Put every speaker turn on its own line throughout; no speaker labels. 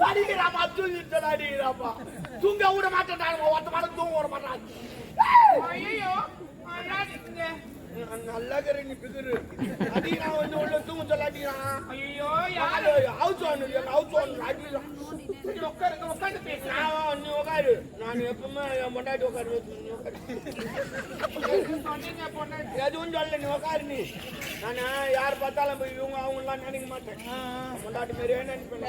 அடிக்கிறாப்பா தூங்கிட்டு அடிக்கிறாப்பா தூங்க விட மாட்டேன் ஒருத்த மாட தூங்க விட மாட்டான்
ஐயோ
நல்லா கரு நீ பிகுரு அடிக்கிறா வந்து உள்ள தூங்க சொல்ல அடிக்கிறான்
ஐயோ
ஹவுஸ் ஓனர் அடிக்கிறான்
உட்காந்து பேசுறேன்
நீ உட்காரு நான் எப்பவுமே என் பொண்டாட்டி உட்காரு
சொன்னீங்க பொண்ணு
எதுவும் சொல்ல நீ உட்காரு நீ நானு யார் பார்த்தாலும் போய் இவங்க அவங்களாம் நினைக்க மாட்டேன் பொண்டாட்டி மாதிரியே நினைப்பேன்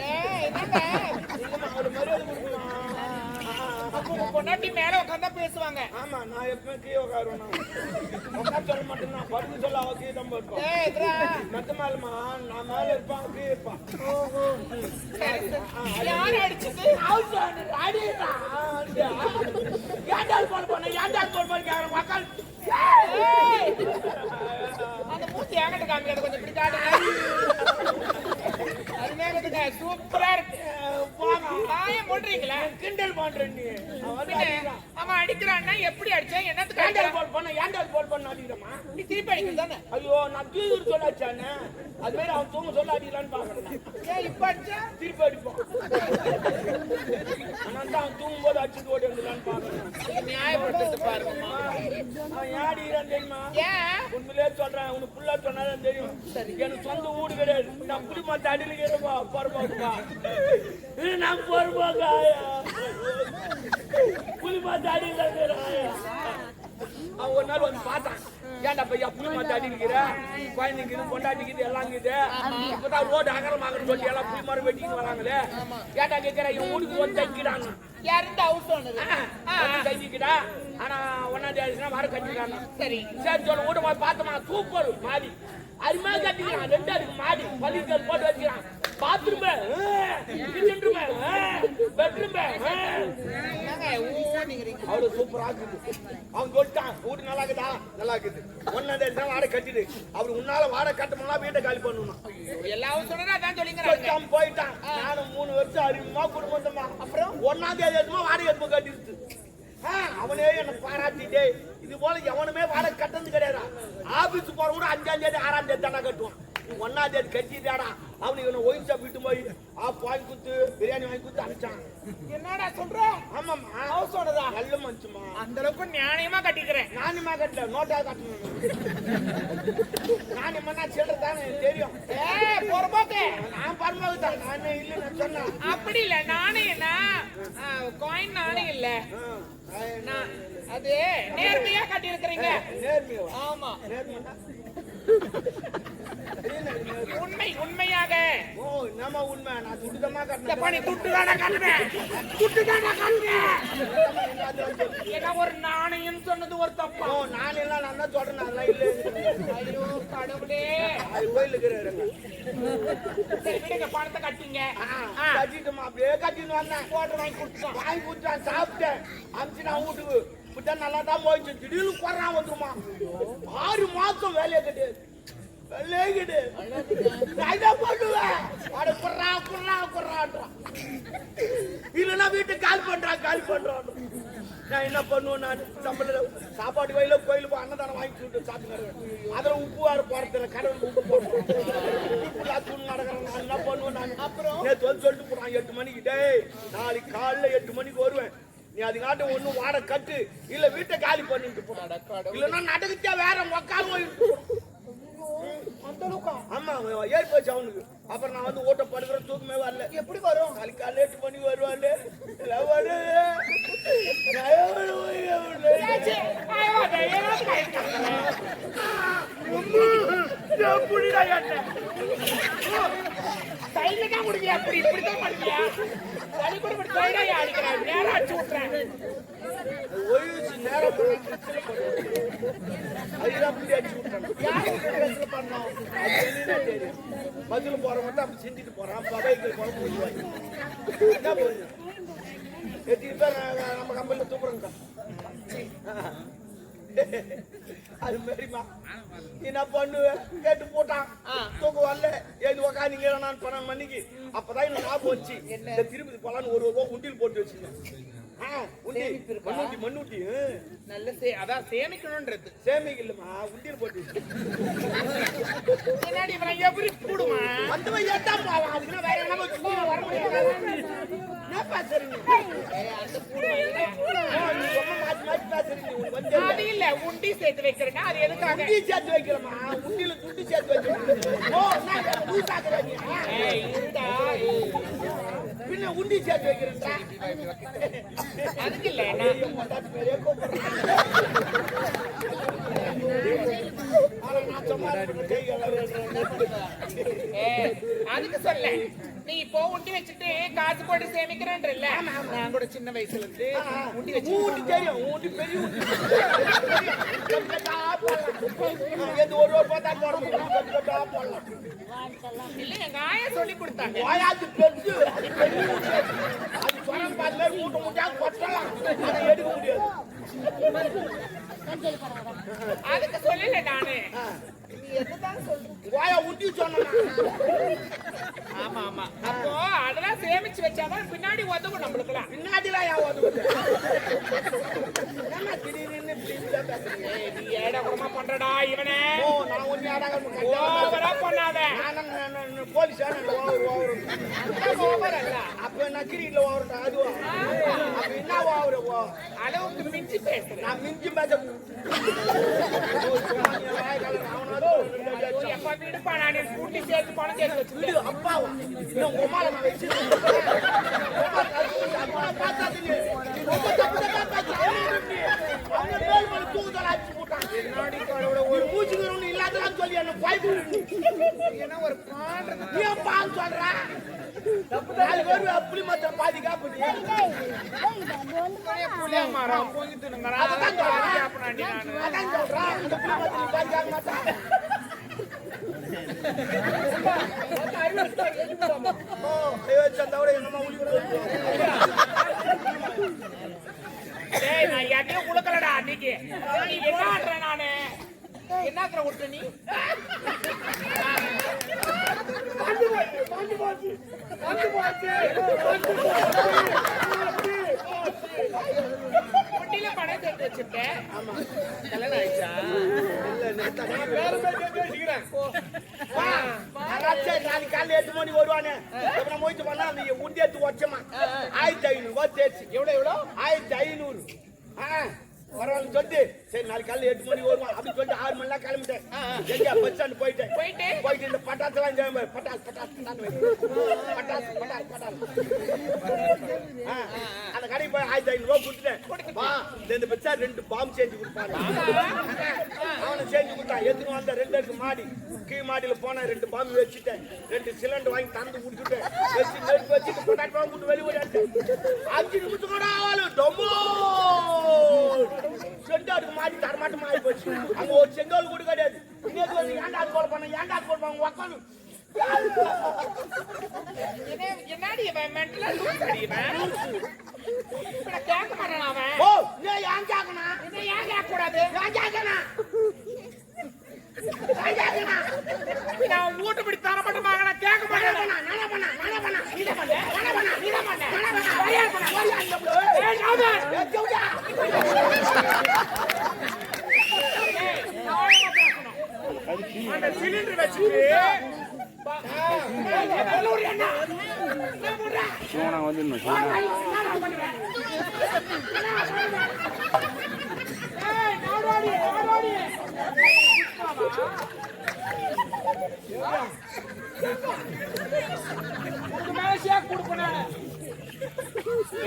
அவரு மரியாதை கொடுக்கலாம்
பொண்டாட்டி மேல உட்காந்தா பேசுவாங்க.
ஆமா நான் எப்பவுமே கீழே உட்காருவேன் உட்கார சொல்ல மாட்டேன் நான் படுக்க சொல்ல அவ கீழே தான் இருப்பான் மெத்த மேலமா நான் மேல இருப்பான் கீழே இருப்பான்
யாரு அடிச்சது
ஏண்டால் போன போன ஏண்டால் போன போன கேக்குறேன் மக்கள்
அந்த மூத்தி ஏகட்ட காமிக்கிறது கொஞ்சம் இப்படி காட்டுங்க அருமையாக சூப்பரா இருக்கு போடுறீங்களா
கிண்டல் பண்றேன் நீ
அவன் அடிக்கிறான்னா எப்படி அடிச்சா என்னத்துக்கு
ஏண்டால் போல் பண்ண ஏண்டால் போல் பண்ண அடிக்கிறமா
நீ திருப்பி அடிக்கிறது தானே
ஐயோ நான் தூங்கி சொல்லாச்சானே அது மாதிரி அவன் தூங்க சொல்ல அடிக்கலான்னு பாக்குறேன்
ஏன் இப்ப அடிச்சா
திருப்பி அடிப்பான் ஆனால் அவன் தூங்கும் போது அடிச்சுட்டு ஓடி வந்துடலான்னு பாக்குறேன்
நியாயப்படுத்துறது பாருங்கம்மா
அவன் ஏன் அடிக்கிறான் தெரியுமா
ஏன்
உண்மையிலே சொல்றேன் உனக்கு புள்ளா சொன்னாதான் தெரியும் எனக்கு சொந்த வீடு கிடையாது நான் புளி மாத்த அடிக்கிறப்பா பொறுப்பாக்குப்பா நான் பொறுப்பாக்கா புளி மாத்த அடிக்கிறான் அவன் ஒரு நாள் வந்து பார்த்தான் ஏன்டா பையா புளி மாத்த அடிக்கிற குழந்தைங்க கொண்டாடிக்குது எல்லாம் இருக்குது இப்பதான் ரோடு அகலமாக சொல்லி எல்லாம் புளி மரம் வெட்டிக்கிட்டு வராங்களே ஏன்டா கேட்கிற இவன் வீட்டுக்கு வந்து தைக்கிறான்
யாருந்த ஹவுஸ் ஓனர்
தைக்கிட்டா ஆனா ஒன்னாம் தேதினா வர கட்டிக்கிறான்
சரி
சரி சொல்ல வீட்டு போய் பார்த்தோமா சூப்பர் மாடி அருமையா கட்டிக்கிறான் 2 அடுக்கு மாடி பள்ளிகள் போட்டு வச்சுக்கிறான் பாத்ரூம் பெட்ரூம் அவ்வளவு சூப்பரா இருக்குது அவன் சொல்லிட்டான் வீடு நல்லா இருக்குதா நல்லா இருக்குது 1ஆம் தேதி வாடகை கட்டிடு அவர் உன்னால வாடகை கட்டணும்னா வீட்டை காலி பண்ணணும்
எல்லாரும் சொன்னா அதான் சொல்லிங்கிறாங்க
போயிட்டான் நானும் 3 வருஷம் அறிமுகமா குடும்பமா அப்புறம் 1ஆம் தேதி எதுமா வாடகை எதுவும் கட்டிடுச்சு அவனே என்ன பாராட்டிட்டே இது போல எவனுமே வாடகை கட்டது கிடையாது ஆபீஸ் போற கூட 5ஆம் தேதி 6ஆம் தேதி தானே கட்டுவான் 1ஆம் தேதி கட்டிட்டாடா அவனுக்கு இவனை ஒயின் ஷாப் விட்டு போய் வாங்கி கொடுத்து பிரியாணி வாங்கி கொடுத்து அனுப்பிச்சான்
என்னடா சொல்ற
ஆமாம்மா
ஹவுஸ் ஓனரா
நல்ல மனுஷமா
அந்த அளவுக்கு நியாயமா கட்டிக்கிறேன்
நானுமா கட்டல நோட்டா கட்டணும் நான் என்ன சொல்றதானே தெரியும்
பொறுப்பாக்கு
நான் பரமாவுக்கு தான் நானே இல்லை நான் சொன்னேன்
அப்படி இல்ல நானே என்ன காயின் நானே இல்ல அது நேர்மையா கட்டி இருக்கிறீங்க
நேர்மையா
ஆமா
நேர்மையா
உண்மையாக
ஓ நம்ம உண்மை நான் துட்டுதமா கட்டணும்
பண்ணி துட்டுதான கட்டுறேன் ஏன்னா ஒரு நாணயம் சொன்னது ஒரு தப்பா
ஓ நான் எல்லாம் நான் தான் சொல்றேன் அதெல்லாம் இல்ல
ஐயோ கடவுளே
அது கோயிலுக்கு இருக்கிறாங்க
சரி விடுங்க பணத்தை கட்டிங்க
கட்டிட்டுமா அப்படியே கட்டிட்டு வந்தேன்
போட்டு வாங்கி
கொடுத்தான் சாப்பிட்டேன் அமிச்சு நான் வீட்டுக்கு இப்ப நல்லா தான் போயிடுச்சு திடீர்னு குறான் வந்துருமா 6 மாசம் வேலையை கிடையாது இல்லன்னா வீட்டு கால் பண்றான் நான் என்ன பண்ணுவேன் நான் சாப்பாடு வயல கோயிலுக்கு அன்னதானம் வாங்கி விட்டு சாப்பிட்டு அதுல உப்பு வேற போறதுல கடவுள் உப்பு போடுறேன் நடக்கிறேன் நான் என்ன பண்ணுவேன் நான் அப்புறம் சொல்லிட்டு போறான் 8 மணிக்கு டேய் நாளைக்கு காலைல 8 மணிக்கு வருவேன் நீ அதுக்காட்டும் ஒண்ணு வாடகை கட்டு இல்ல வீட்டை காலி பண்ணிட்டு போறான் இல்லன்னா நடக்குச்சா வேற மொக்காலும் ஆமா ஏறி போச்சு அவனுக்கு அப்புறம் நான் வந்து ஓட்ட படுக்கிற தூக்கமே வரல எப்படி வரும் நாளைக்கு காலைல 8 மணிக்கு வருவாரு
இப்படிதான் பண்ணியா தனி கூட அடிக்கிறேன் நேரம் அடிச்சு விட்டுறேன்
நேரம் பதில போற மட்டும் அப்படி செஞ்சுட்டு போறான் பகைகள் குழம்பு நம்ம கம்பெனில தூக்குறோங்க அது மாதிரிமா என்ன பண்ணுவேன் கேட்டு போட்டான் தூக்க வரல ஏது உக்காந்தீங்க நான் 12 மணிக்கு அப்பதான் எனக்கு ஞாபகம் வச்சு இந்த திருப்பதி போலான்னு 1 ரூபா உண்டியில் போட்டு வச்சுருந்தேன் உண்டி மண்ணுட்டி
நல்ல அதான் சேமிக்கணும்ன்றது.
சேமிக்கலமா உண்டியில் போட்டு
என்னடி இவன் எப்படி கூடுமா?
வந்து ஏட்டா போவான். அதுக்கு வேற என்ன சும்மா வர முடியாது. என்ன பேசுறீங்க?
அந்த கூடுமா
மாத்தி மாத்தி பேசுறீங்க. உங்களுக்கு வந்து
அது இல்ல, உண்டி சேர்த்து வைக்கிறேன்னா அது எதுக்காக?
உண்டி சேர்த்து வைக்கிறமா? உண்டியில துண்டி சேர்த்து வைக்கிறேன். ஓ நான் நீ பாக்குறீங்க.
இருடா.
பின்ன உண்டி சேர்த்து வைக்கிறேன்டா.
அதுக்கு இல்ல
பெரிய கூப்பிடுறேன்.
அதுக்கு சொல்ல நீ இப்போ உண்டி வச்சுட்டு காசு போட்டு சேமிக்கிறேன்றல்ல. நான் கூட சின்ன வயசுல இருந்து உண்டி வச்சு
ஊட்டி தெரியும். ஊட்டி பெரிய ஊட்டி. எது ஒரு ரூபா பார்த்தா போடணும்.
இல்ல எங்க ஆயா சொல்லி கொடுத்தாங்க.
வாயாச்சு பெருசு. அது பெரிய ஊட்டி. அது சொரம் பார்த்து மூட்டை மூட்டா கொட்டலாம். அதை எடுக்க முடியாது.
அதுக்கு சொல்லல நானு.
வாயா ஊட்டி சொன்னா.
ஆமா ஆமா. அப்போ அதெல்லாம் சேமிச்சு வச்சாதான் பின்னாடி உதவும் நம்மளுக்குலாம்.
பின்னாடிலாம் யா உதவுது. என்ன திடீர்னு இப்படி பேசுறீங்க?
நீ ஏடா கூடமா பண்றடா இவனே.
ஓ நான் ஒண்ணு ஆடாக
ஓவரா பண்ணாத.
போலீஸ்
ஓவர் அல்ல.
அப்ப நான் கிரிக்கெட்ல ஓவர்டா அதுவா? அப்ப என்ன ஓவர்?
அளவுக்கு மிஞ்சி பேசுறேன்.
நான் மிஞ்சி பேச
எப்ப விடுப்பா, நான் கூட்டி சேர்த்து பணம் சேர்த்து வச்சு
அப்பாவா உமால நான் வச்சு ஒரு மூச்சுக்கிறவனு இல்லாததான் சொல்லி என்ன பாய்ப்பு ஒரு பால் சொல்றா. நாலு பேர் அப்படி மாத்திரம் பாதி காப்பு.
புளிய மரம் பொங்கி தின்னுங்கறா.
அதான் சொல்றா. அந்த புளி மாத்திரம் பாதி காக்க மாட்டான்.
நான் எதையும் குடுக்கலடா அன்னைக்கு. நீ என்ன ஆடுற? நானு என்ன விட்டு நீ குட்டியில பணம் சேர்த்து வச்சிருக்கேன். கல்யாணம் ஆயிடுச்சா?
நாளைக்கு காலையில் 8 மணி வருவானே. முயற்சி பண்ணா அந்த உண்டி எடுத்து வச்சோமா 1500 தேய்ச்சி. எவ்வளோ? 1500 பரவாயில்ல சொல்லிட்டு சரி நாளைக்கு காலையில் 8 மணி வருவான் அப்படின்னு சொல்லிட்டு 6 மணிலாம் கிளம்பிட்டேன். எங்க பஸ் ஸ்டாண்ட் போயிட்டு இந்த பட்டாசெல்லாம் பட்டாசு அந்த கடைக்கு போய் 1500 கொடுத்துட்டேன். இந்த பச்சா 2 பாம்பு செஞ்சு கொடுப்பாங்க. அவனை செஞ்சு கொடுத்தான். எதுக்கு வந்த 2 இருக்கு மாடி. கீழ் மாடியில போனா 2 பாம்பு வச்சுட்டேன். 2 சிலிண்டர் வாங்கி தந்து குடிச்சுட்டேன். வச்சுட்டு பொட்டாட்டி பாம்பு விட்டு வெளியே 5 நிமிஷம் கூட ஆவாலும் டொம்மோ செண்டாடுக்கு மாட்டி தரமாட்டமா ஆகி போச்சு. அங்க ஒரு செங்கோல் கூட கிடையாது. இன்னைக்கு வந்து ஏண்டா போட பண்ண உக்காந்து
என்னடி மென்டலா கேட்க மாட்டான் அவன்.
ஓ ஏன் கேட்கணும்?
ஏன் கேட்க கூடாது? நான் வீட்டு படி தர மாட்டேன். கேட்க மாட்டேன். அந்த சிலிண்டர் வச்சுட்டு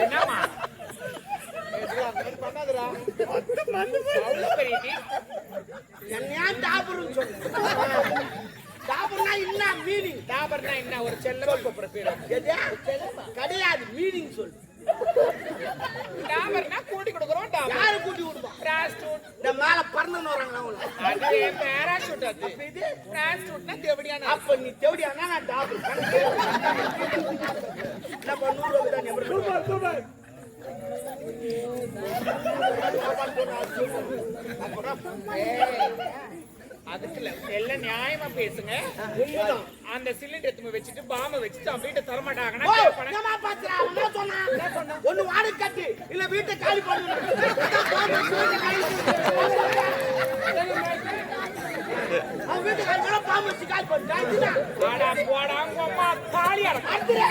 என்னமா பண்ணாதரா
என்ன டாபர்னு சொல்லு. டாபர்னா என்ன மீனிங்?
டாபர்னா என்ன? ஒரு செல்லமா கூப்பிடுற பேரு
கிடையாது. மீனிங் சொல்லு.
டாபர்னா கூட்டி கொடுக்குறோம். டாபர்
யாரு கூட்டி கொடுப்போம்?
பிராஸ்டியூட்.
இந்த மேல பறந்துன்னு வராங்களா அவங்க?
அது பேராசூட். அது
இது
பிராஸ்டியூட்னா தேவடியான.
அப்ப நீ தேவடியானா நான் டாபர். நம்ம 100 ரூபாய் தான் நம்பர். சூப்பர்
அதுக்கு இல்ல எல்லாம் நியாயமா பேசுங்க.
உண்மைதான்.
அந்த சிலிண்டர் எடுத்து வச்சுட்டு பாம்ப வச்சுட்டு அவங்க வீட்டை தரமாட்டாங்கன்னா
ஓ,
கேட்பானே.
என்னம்மா பாத்துறா? அவன் என்ன சொன்னான்? ஒண்ணு வாடகை கட்டு, இல்ல வீட்டை காலி பண்ணு. அவன் வீட்டை காலி பண்ணா பாம்பு வச்சு காலி பண்ணு. இதுதான்.
ஆடா போடா உங்க அம்மா தாலியா
அடுத்துரு.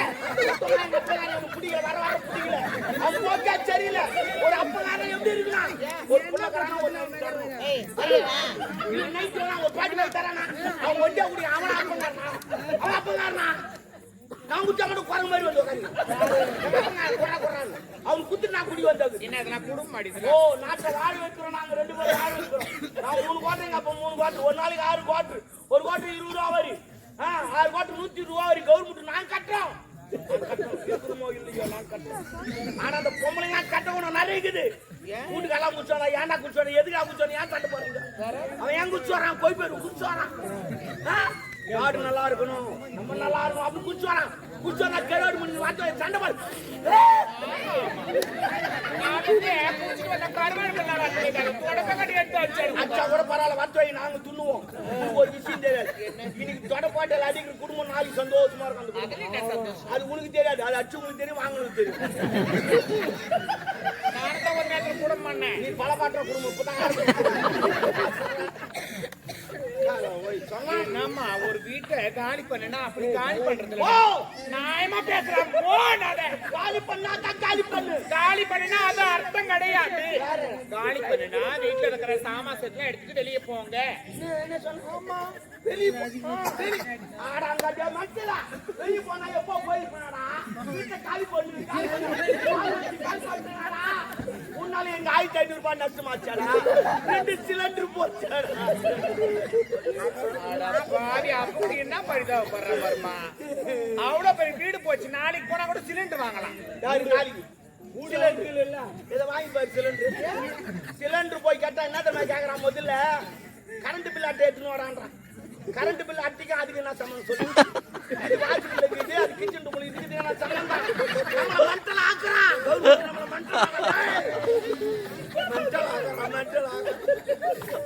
சொன்னா எங்க அப்பங்காரன் எனக்கு பிடிக்கல, வர வர பிடிக்கல. அவன் போக்கே சரியில்லை. ஒரு அப்பங்காரன் எப்படி இருக்கலாம்? ஒரு புள்ளக்காரனா ஒரு night தரணும். இல்ல night வேணாம், ஒரு பாட்டி மேல தரானா? அவன் ஒண்டியா குடி, அவன் அப்பங்காரனா? அவன் அப்பங்காரனா? நான் குடிச்சா மட்டும் குரங்கு மாதிரி வந்து உட்காந்து அவன் குத்து நான் குடி வந்தது.
என்ன இதெல்லாம் குடும்பம்
ஓ,
அடிச்சு
நாட்டை வாழ வைக்கிறோம். நாங்க 2 பேரும் வாழ வைக்கிறோம். நான் 3 கோட்டை, எங்க அப்பா 3 கோட்டை. ஒரு நாளைக்கு 6 கோட்டை. ஒரு கோட்டை 20 ரூபா வரி. 6 கோட்டை 120 ரூபா வரி. கவர்மெண்ட் நாங்க கட்டுறோம். இருக்குமோ இல்லையோ நான் கட்டுறோம். ஆனா அந்த பொம்பளை நான் கட்டணும் நிறைய இருக்குது. வீட்டுக்கெல்லாம் குடிச்சோனா, ஏன்டா குடிச்சோனா, எதுக்கா குடிச்சோனா, ஏன் தட்டு போறீங்க? அவன் ஏன் குடிச்சு வரான்? போய் போயிரு குடிச்சு வரான். நாடு நல்லா இருக்கணும், நம்ம நல்லா இருக்கணும் அப்படி குடிச்சு வரான். குடிச்சு வரா கேடு பண்ணி வாட்டு சண்டை பாரு. அச்சா கூட பரவாயில்ல, வத்து நாங்க துண்ணுவோம். ஒரு விஷயம் தெரியாது. இன்னைக்கு தொட பாட்டில் அடிக்கிற குடும்பம் நாளைக்கு சந்தோஷமா இருக்கும். அது உனக்கு தெரியாது, அது அச்சு உங்களுக்கு தெரியும், வாங்கணும் தெரியும். நீ பல பாட்டுற குடும்பம்
நம்ம ஒரு வீட்டை காலி பண்ணா அப்படி காலி பண்றது நியாயமா பேசுறான்.
காலி பண்ணா தான் காலி பண்ணு.
காலி பண்ணா அது அர்த்தம் கிடையாது. காலி பண்ணுனா வீட்டுல இருக்கிற சாமாசத்துல எடுத்துட்டு வெளியே போங்க.
என்ன சொன்னா வெளியே ஆடாங்க மனசுல வெளியே போனா எப்போ போயிருப்பாடா? வீட்டை காலி பண்ணு, காலி பண்ணாடா. உன்னால எங்க 1500 ரூபாய் நஷ்டமாச்சாடா. 2 சிலிண்டர் போச்சாடா.
அப்படி என்ன பரிதாபப்படுற வருமா? அவ்வளவு பெரிய வீடு போச்சு. நாளைக்கு போனா கூட சிலிண்டர் வாங்கலாம்.
யாரு நாளைக்கு சிலிண்டர் இல்ல? இதை வாங்கி பாரு. சிலிண்டர் போய் கேட்டா என்ன தெரியுமா கேக்குறான்? முதல்ல கரண்ட் பில் அட்டை எடுத்துன்னு வரான்றான். கரண்ட் பில் அட்டைக்கு அதுக்கு என்ன சம்பந்தம் சொல்லு? அது வாட்ச் பில் இருக்குது, அது கிச்சன் ரூம்ல இருக்குது, என்ன சம்பந்தம்? நம்மள மென்டல் ஆக்குறான். நம்மள மென்டல் ஆக்குறான்.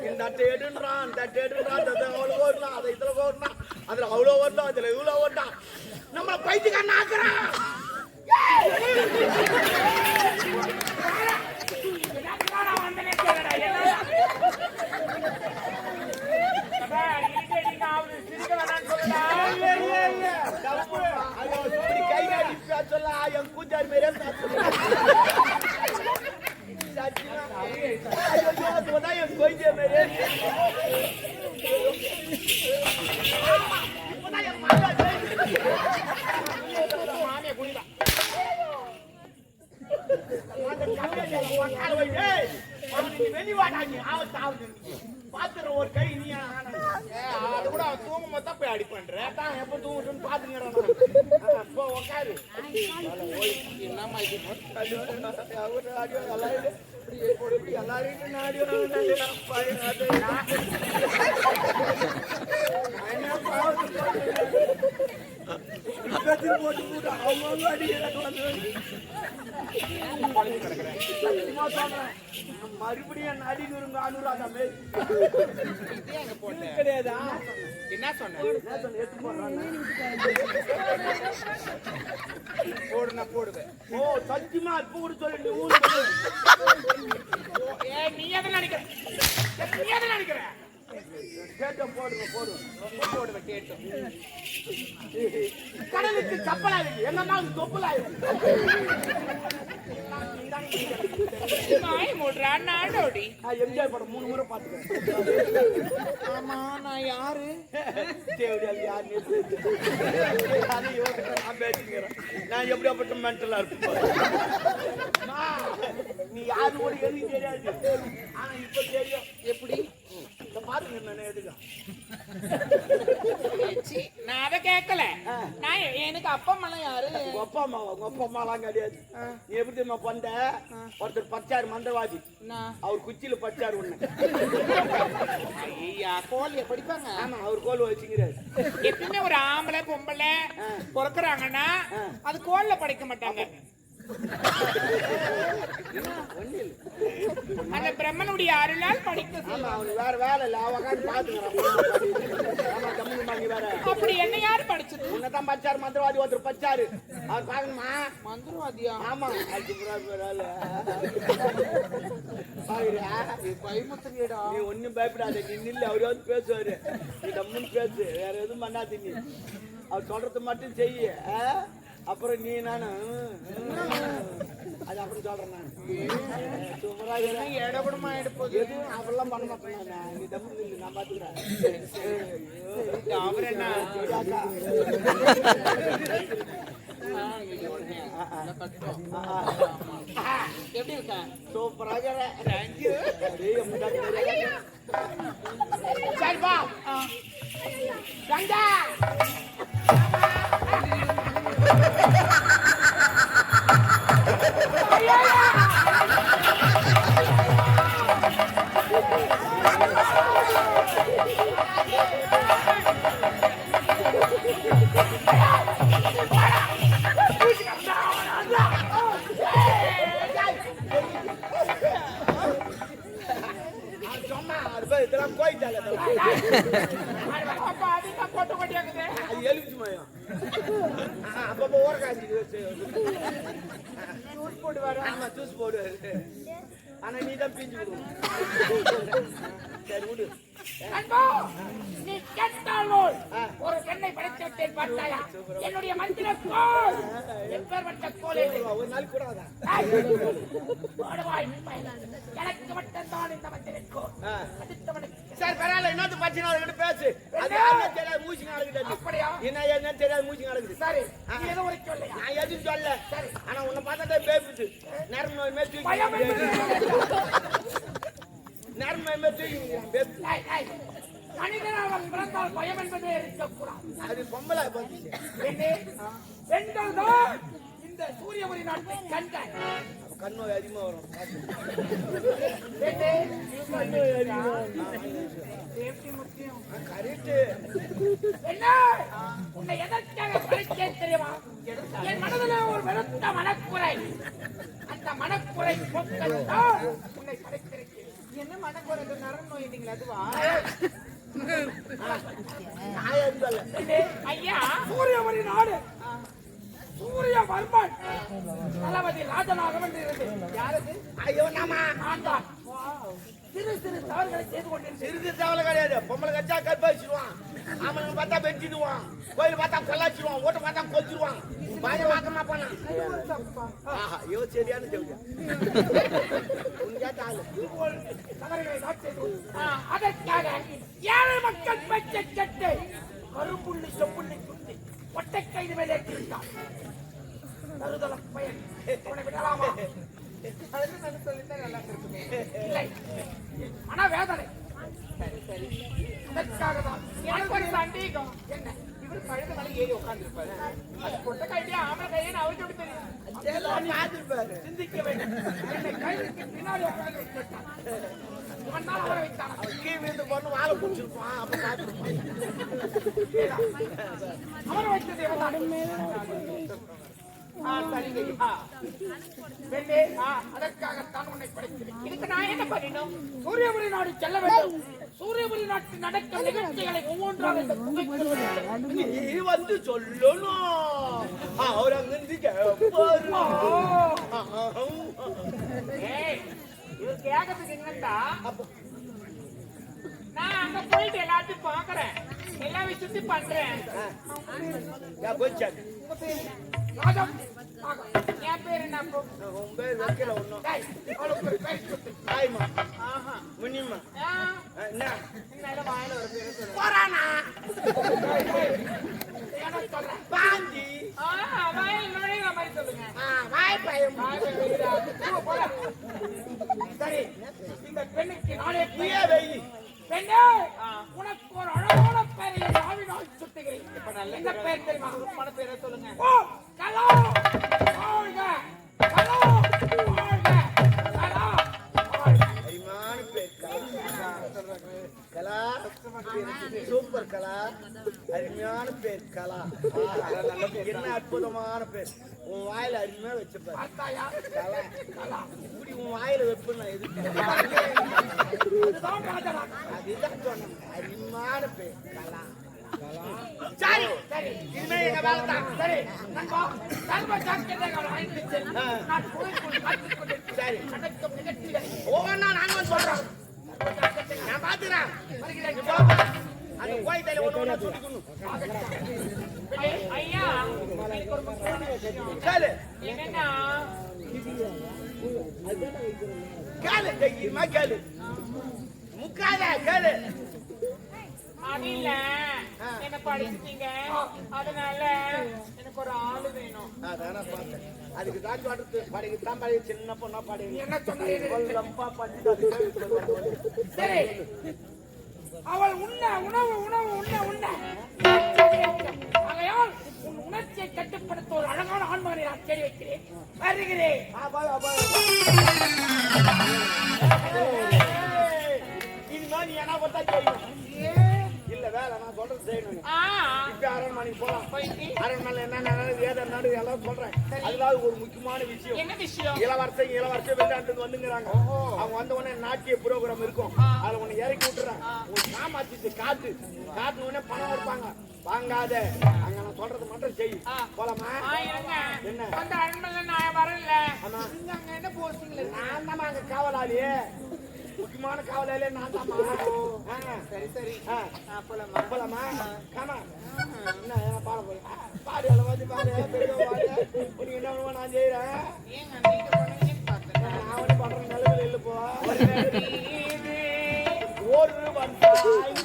இந்த அட்டை எடுன்றான், அந்த அட்டை எடுன்றான், அது அவ்வளோ ஓடலாம், அதை இதுல ஓடலாம், அதுல அவ்வளோ ஓடலாம், அதுல இவ்வளோ ஓடலாம். நம்மள பைத்தியக்காரன் ஆக்குறான். என் கூட்டார் மேலே என் கொய்தே மேலே மாமிய குடிதா வெளிவாடாங்க ஆவத்து ஆகுது. பாத்துற ஒரு கை நீ அது கூட அவன் தூங்கும் போது தான் போய் அடி பண்ற. தான் எப்ப தூங்குன்னு பாத்துங்கிறான். உட்காரு. என்னம்மா இது எல்லாரும் போட்டு அவங்க மறுபடியும் நடிகருங்க அனுராதா கிடையாதா?
என்ன சொன்ன? போடுனா போடுவேன்.
ஓ சத்தியமா இப்ப கூட சொல்லி
நீ எதை நினைக்கிற? நீ எதை நினைக்கிற?
கேட்டம் போடுவேன்
போடுவேன் கேட்டும்.
கடலுக்கு கப்பலாயிருக்கு, எங்க அம்மா தொப்பலாயிருக்கு. எம்ஜிஆர் படம் 3 முறை பாத்துக்கிறேன்.
ஆமா நான் யாரு?
நான் எப்படியாப்பட்ட மென்டலா இருப்பேன். நீ யாரு கூட எனக்கு தெரியாது. ஆனா இப்ப தெரியும்.
எப்படி
பாத்துங்க நான் எதுக்கு
நான் அதை கேட்கல. நான் எனக்கு அப்பா அம்மா யாரு?
உங்க அப்பா அம்மாலாம் கிடையாது. நீ எப்படி தெரியுமா பண்ண? ஒருத்தர் பச்சாரு மந்திரவாதி, அவர் குச்சியில பச்சாரு ஒண்ணு.
ஐயா கோழிய படிப்பாங்க.
ஆமா அவர் கோல் வச்சுக்கிறாரு.
எப்பவுமே ஒரு ஆம்பளை பொம்பளை பிறக்குறாங்கன்னா அது கோல்ல படிக்க மாட்டாங்க. அந்த பிரம்மனுடைய அருளால் படிக்க
ஆமா அவனுக்கு வேற வேலை இல்ல அவன் உட்காந்து பாத்துக்கிறான். ஆமா தம்பி வாங்கி வேற
அப்படி என்ன யாரு படிச்சது?
உன்னதான் பச்சாரு மந்திரவாதி ஒருத்தர் பச்சாரு அவர் பாக்கணுமா?
மந்திரவாதியா?
ஆமா
பயமுத்திரியடா.
நீ ஒண்ணும் பயப்படாத, நீ நில்லு. அவரு வந்து பேசுவாரு, நீ தம்முன்னு பேசு, வேற எதுவும் பண்ணாது. நீ அவர் சொல்றது மட்டும் செய்ய, அப்புறம் நீ நானும் அது அப்புறம் சொல்றேன். நான் சூப்பராக
இடகுடமா எடுப்போது
எதுவும் அவெல்லாம் பண்ண மாட்டேன். நீ தம்மு நில்லு, நான் பாத்துக்கிறேன்.
அவர் என்ன எப்படி இருக்கா?
சூப்பராக
சரிப்பா கங்கா
இதெல்லாம் கோயிட்டால
போட்டு கொட்டியாக்குது.
அது எலுமிச்சு மயம். அப்பப்போ ஓர காய்ச்சி ஜூஸ் போடுவாரு. ஆமா ஜூஸ் போடுவாரு. ஆனா நீ தான் பிஞ்சு விடுவோம். சரி விடு.
நீ கேட்டாலும் ஒரு பெண்ணை படைத்திருக்கேன் பார்த்தாயா? என்னுடைய மந்திர கோல் எப்பேற்பட்ட கோல் இது?
ஒரு நாள் கூட அதான்
எனக்கு மட்டும்தான் இந்த மந்திர கோல்.
சரி பரவாயில்ல, என்னது பிரச்சனை அதுக்கிட்ட பேசு. அது என்ன தெரியாது, மூச்சு நடக்குது.
அப்படியா?
என்ன தெரியாது, மூச்சு நடக்குது.
சரி எதுவும் ஒரு சொல்லையா?
நான் எதுவும் சொல்ல. சரி ஆனா உன்னை பார்த்தா பேசுது. நரம்பு நோய் மேல் தூக்கி நரம்பு நோய் மேல் தூக்கி
மனிதனாக பிறந்தால் பயம் என்பதே இருக்கக்கூடாது.
அது பொம்பளை போச்சு.
பெண்கள் தான் இந்த சூரியபுரி நாட்டை கண்கள்.
கண் நோய் அதிகமா வரும்.
உன்னை எதற்காக படைத்தேன் தெரியுமா? என் மனதில் ஒரு வெறுத்த மனக்குறை. அந்த மனக்குறை போக்கத்தான் உன்னை படைத்திருக்கிறேன். என்ன மனக்குறை? நரம்பு நோய் அதுவா? ஐயா சூரியபுரி நாடு சூரிய வர்மன் தளபதி ராஜனாக வேண்டியிருந்தது. யாரது?
ஐயோ நாமா
ஆண்டான். சிறு சிறு தவறுகளை செய்து கொண்டிருந்தேன்.
சிறிது தவளை கிடையாது. பொம்பளை கச்சா கற்ப வச்சிருவான். ஆமனுங்க பார்த்தா வெட்டிடுவான். கோயில் பார்த்தா கொல்லாச்சிடுவான். ஓட்ட பார்த்தா கொச்சிடுவான். பாய மாக்கமா போனா ஐயோ சரியான ஜவுளியா
தவறுகளை நான் செய்து அதற்காக ஏழை மக்கள் பேச்சை கேட்டு கருப்புள்ளி செப்புள்ளி குத்தி ஒட்டை கைது மேலே ஏற்றிவிட்டான். தருதல பயன் அவனை விடலாமா? இல்லை மனவேதனை. அதற்காக தான் எனக்கு ஒரு சந்தேகம். என்ன இவர் கழுத மேல ஏறி உட்கார்ந்துருப்பாரு. அது கொட்ட கையிலே ஆம்பளை கையின்னு அவருக்கு எப்படி தெரியும்? சிந்திக்க வேண்டும். என்னை கைதுக்கு பின்னாடி உட்கார்ந்து வச்சுட்டான். இவன் தான் அவரை வைத்தான்.
கீழ் வீட்டு பொண்ணு வாழை பிடிச்சிருப்பான். அப்ப பார்த்துருப்பான்.
அவரை வைத்தது இவன் அதற்காகத்தான் உன்னை படைக்கிறேன். இதுக்கு நான் என்ன பண்ணினோம்? சூரியபுரி நாடு செல்ல வேண்டும். சூரியபுரி நாட்டில் நடக்கும் நிகழ்ச்சிகளை ஒவ்வொன்றாக
நீ வந்து சொல்லணும். அவர் அங்கிருந்து
இவர் கேட்கறதுக்கு என்னண்டா, நான் அங்க போயிட்டு எல்லாத்தையும் பாக்குறேன், எல்லாமே சுத்தி பண்றேன். என் பேரு என்ன?
உன் பேர் வைக்கல ஒண்ணும். முனிமா என்ன
வாயில ஒரு பேரு
போறானா பாந்தி
வாயில் நுழைகிற மாதிரி சொல்லுங்க.
வாய் பயம்.
சரி இந்த பெண்ணுக்கு நாளே
வெயி
பெண்ணே, உனக்கு ஒரு அழகான பெயரை நாவினால் சுட்டுகிறேன். இப்ப நல்ல என்ன பெயர் தெரியுமா? மன பேரை சொல்லுங்க. ஓ கலா வாழ்க, கலா வாழ்க, கலா
அரிமான பேர் கலா. சூப்பர் கலா, அருமையான பேர் கலா. என்ன அற்புதமான பேர். உன் வாயில அருமையா வச்சுப்பாரு
பார்த்தாயா?
கலா.
கலா.
இப்படி உன் வாயில வைப்பு நான் எதிர்க்கிறேன்.
அதுதான் ராஜரா.
அதுதான் சொன்னேன், அருமையான பேர் கலா.
சரி சரி இனிமே எங்க வேலை தான். சரி நண்பா, நண்பா ஜாக்கிரதை வாங்கிட்டு செல். நான் கோயிலுக்குள் காத்துக் கொண்டிருக்கிறேன்.
சரி
நடக்கும் நிகழ்ச்சிகளை
ஒவ்வொன்னா நாங்க வந்து சொல்றோம். நான் பாத்துக்கிறேன்.
வருகிறேன்.
நீ போ. அந்த கோயில் தைல ஒண்ணு ஒண்ணா சுட்டிக்கணும்.
ஐயா, எனக்கு ஒரு முக்கியமான விஷயம்.
கேளு
என்னன்னா,
கேளு தைரியமா கேளு. முக்காத கேளு.
அடியில என்ன படிச்சிட்டீங்க, அதனால எனக்கு ஒரு ஆளு வேணும்.
அதான பார்த்தேன். அதுக்கு தான் சொல்றது, படிக்கு தான் படி, சின்ன பொண்ணா படி.
என்ன சொன்னீங்க?
லம்பா படிச்சு.
சரி, அவள் உண்ண உணவு உணவு உண்ண உண்ண ஆகையால் உன் உணர்ச்சியை கட்டுப்படுத்த ஒரு அழகான ஆண்மகனை நான் தேடி வைக்கிறேன். வருகிறேன்.
இனிமே நீ என்ன பார்த்தா செய்யும். இல்ல வேலை நான் சொல்றது செய்யணும். இப்ப அரண்மனைக்கு போலாம்.
போயிட்டு
அரண்மனை என்ன ஏதோ நடு எல்லாம் சொல்றேன். அதுல ஒரு முக்கியமான விஷயம்.
என்ன விஷயம்?
இளவரசை வெளிநாட்டுக்கு வந்துங்கிறாங்க. அவங்க வந்த உடனே நாட்டிய புரோகிராம் இருக்கும். அதுல உன்னை இறக்கி விட்டுறேன். உன் சாமாச்சிட்டு காட்டு உடனே பணம் எடுப்பாங்க. வாங்காத, அங்க நான் சொல்றது மட்டும் செய். போலாமா? என்ன
அந்த அரண்மனை நான் வரல.
ஆமா,
நீங்க அங்க என்ன போறீங்களே?
நான் தான் அங்க காவலாளியே, முக்கியமான காவலாளியே நான் தான்.
சரி சரி, போலாமா?
போலாமா? காமா என்ன பாட போய் பாடு அளவாதி பாடு நீ என்ன நான் செய்யறேன்.
ஏங்க நீங்க பண்ணுவீங்கன்னு பார்த்தேன்.
நான் வந்து பண்ற நிலைமையில இல்ல. போ ஒரு வந்தாய்